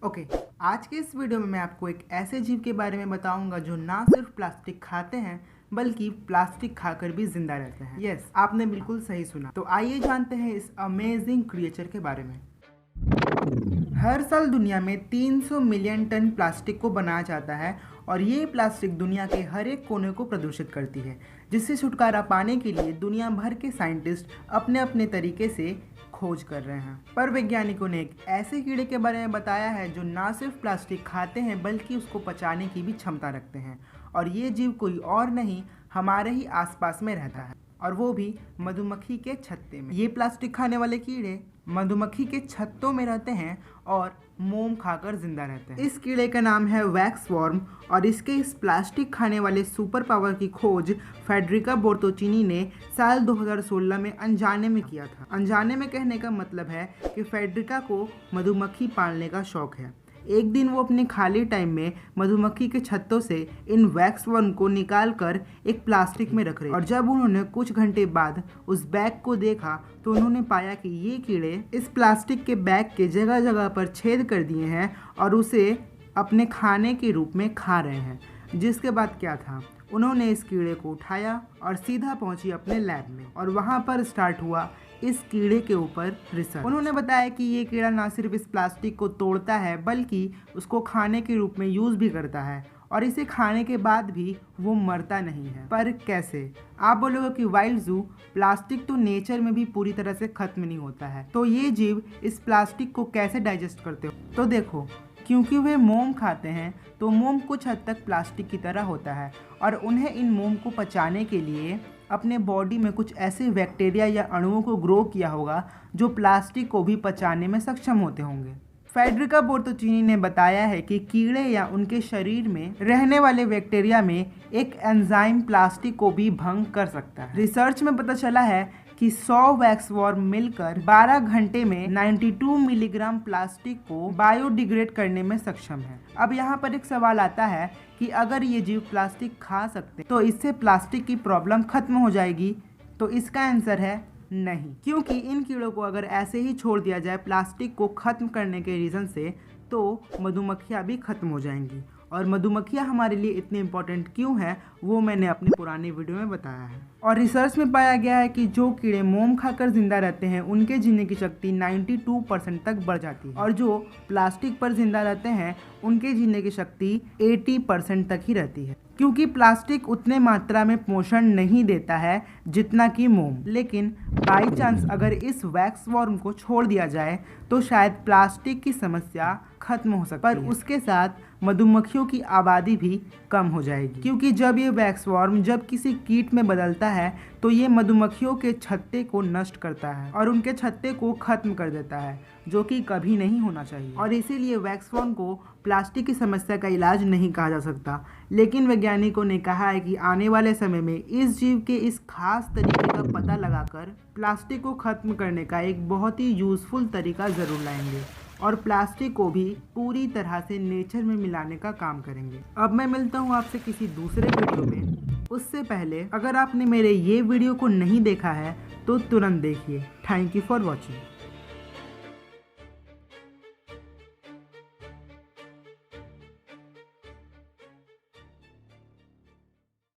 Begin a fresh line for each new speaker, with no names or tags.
Okay आज के इस वीडियो में मैं आपको एक ऐसे जीव के बारे में बताऊंगा जो ना सिर्फ प्लास्टिक खाते हैं बल्कि प्लास्टिक खाकर भी जिंदा रहते हैं। यस, आपने बिल्कुल सही सुना। तो आइए जानते हैं इस अमेजिंग क्रिएचर के बारे में। हर साल दुनिया में 300 मिलियन टन प्लास्टिक को बनाया जाता है और ये प्लास्टिक दुनिया के हर एक कोने को प्रदूषित करती है, जिससे छुटकारा पाने के लिए दुनिया भर के साइंटिस्ट अपने अपने तरीके से खोज कर रहे हैं। पर वैज्ञानिकों ने एक ऐसे कीड़े के बारे में बताया है जो ना सिर्फ प्लास्टिक खाते हैं बल्कि उसको पचाने की भी क्षमता रखते हैं। और ये जीव कोई और नहीं, हमारे ही आसपास में रहता है, और वो भी मधुमक्खी के छत्ते में। ये प्लास्टिक खाने वाले कीड़े मधुमक्खी के छत्तों में रहते हैं और मोम खाकर जिंदा रहते हैं। इस कीड़े का नाम है वैक्स वॉर्म और इसके इस प्लास्टिक खाने वाले सुपर पावर की खोज फेडरिका बोर्तोचीनी ने साल 2016 में अनजाने में किया था। अनजाने में कहने का मतलब है कि फेडरिका को मधुमक्खी पालने का शौक है। एक दिन वो अपने खाली टाइम में मधुमक्खी के छत्तों से इन वैक्स वर्म को निकाल कर एक प्लास्टिक में रख रहे, और जब उन्होंने कुछ घंटे बाद उस बैग को देखा तो उन्होंने पाया कि ये कीड़े इस प्लास्टिक के बैग के जगह जगह पर छेद कर दिए हैं और उसे अपने खाने के रूप में खा रहे हैं। जिसके बाद क्या था, उन्होंने इस कीड़े को उठाया और सीधा पहुंची अपने लैब में, और वहां पर स्टार्ट हुआ इस कीड़े के ऊपर रिसर्च। उन्होंने बताया कि ये कीड़ा ना सिर्फ इस प्लास्टिक को तोड़ता है बल्कि उसको खाने के रूप में यूज भी करता है, और इसे खाने के बाद भी वो मरता नहीं है। पर कैसे? आप बोलोगे कि वाइल्ड जू, प्लास्टिक तो नेचर में भी पूरी तरह से खत्म नहीं होता है, तो ये जीव इस प्लास्टिक को कैसे डाइजेस्ट करते हो? तो देखो, क्योंकि वे मोम खाते हैं तो मोम कुछ हद तक प्लास्टिक की तरह होता है, और उन्हें इन मोम को पचाने के लिए अपने बॉडी में कुछ ऐसे बैक्टीरिया या अणुओं को ग्रो किया होगा जो प्लास्टिक को भी पचाने में सक्षम होते होंगे। फेडरिका बोर्तोचीनी ने बताया है कि कीड़े या उनके शरीर में रहने वाले बैक्टीरिया में एक एंजाइम प्लास्टिक को भी भंग कर सकता है। रिसर्च में पता चला है कि 100 वैक्स वॉर्म मिलकर 12 घंटे में 92 मिलीग्राम प्लास्टिक को बायोडिग्रेड करने में सक्षम है। अब यहाँ पर एक सवाल आता है कि अगर ये जीव प्लास्टिक खा सकते तो इससे प्लास्टिक की प्रॉब्लम खत्म हो जाएगी? तो इसका आंसर है नहीं, क्योंकि इन कीड़ों को अगर ऐसे ही छोड़ दिया जाए प्लास्टिक को खत्म करने के रीज़न से, तो मधुमक्खियाँ भी खत्म हो जाएंगी। और मधुमक्खियाँ हमारे लिए इतनी इम्पोर्टेंट क्यों है वो मैंने अपनी पुरानी वीडियो में बताया है। और रिसर्च में पाया गया है कि जो कीड़े मोम खाकर जिंदा रहते हैं उनके जीने की शक्ति 92% तक बढ़ जाती है, और जो प्लास्टिक पर जिंदा रहते हैं उनके जीने की शक्ति 80% तक ही रहती है, क्योंकि प्लास्टिक उतने मात्रा में पोषण नहीं देता है जितना कि मोम। लेकिन बाई चांस अगर इस वैक्स वॉर्म को छोड़ दिया जाए तो शायद प्लास्टिक की समस्या खत्म हो सकती है, पर उसके साथ मधुमक्खियों की आबादी भी कम हो जाएगी, क्योंकि जब ये वैक्स वॉर्म जब किसी कीट में बदलता है तो ये मधुमक्खियों के छत्ते को नष्ट करता है और उनके छत्ते को खत्म कर देता है, जो कि कभी नहीं होना चाहिए। और इसीलिए वैक्स वॉर्म को प्लास्टिक की समस्या का इलाज नहीं कहा जा सकता। लेकिन वैज्ञानिकों ने कहा है कि आने वाले समय में इस जीव के इस खास तरीके का पता लगाकर प्लास्टिक को खत्म करने का एक बहुत ही यूजफुल तरीका ज़रूर लाएंगे, और प्लास्टिक को भी पूरी तरह से नेचर में मिलाने का काम करेंगे। अब मैं मिलता हूँ आपसे किसी दूसरे वीडियो में। उससे पहले अगर आपने मेरे ये वीडियो को नहीं देखा है तो तुरंत देखिए। Thank you for watching.